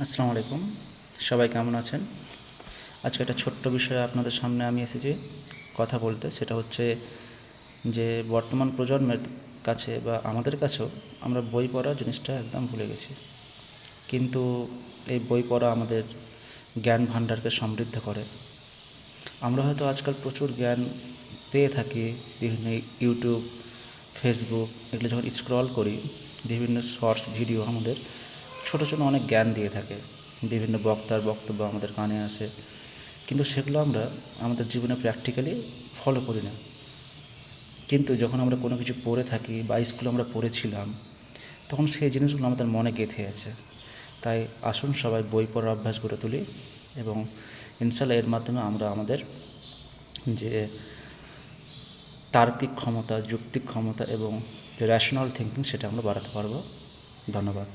আসসালামু আলাইকুম। সবাই কেমন আছেন? আজকে একটা ছোট্ট বিষয়ে আপনাদের সামনে আমি এসেছি কথা বলতে। সেটা হচ্ছে যে বর্তমান প্রজন্মের কাছে বা আমাদের কাছেও আমরা বই পড়া জিনিসটা একদম ভুলে গেছি। কিন্তু এই বই পড়া আমাদের জ্ঞান ভাণ্ডারকে সমৃদ্ধ করে। আমরা হয়তো আজকাল প্রচুর জ্ঞান পেয়ে থাকি বিভিন্ন ইউটিউব, ফেসবুক এগুলো যখন স্ক্রল করি, বিভিন্ন শর্টস ভিডিও আমাদের ছোটো ছোটো অনেক জ্ঞান দিয়ে থাকে। বিভিন্ন বক্তার বক্তব্য আমাদের কানে আসে, কিন্তু সেগুলো আমরা আমাদের জীবনে প্র্যাকটিক্যালি ফলো করি না। কিন্তু যখন আমরা কোনো কিছু পড়ে থাকি বা স্কুলে আমরা পড়েছিলাম, তখন সেই জিনিসগুলো আমাদের মনে গেঁথে আছে। তাই আসুন সবাই বই পড়ার অভ্যাস গড়ে তুলি এবং ইনশাল্লাহ এর মাধ্যমে আমরা আমাদের যে তার্কিক ক্ষমতা, যৌক্তিক ক্ষমতা এবং রেশনাল থিঙ্কিং সেটা আমরা বাড়াতে পারবো। ধন্যবাদ।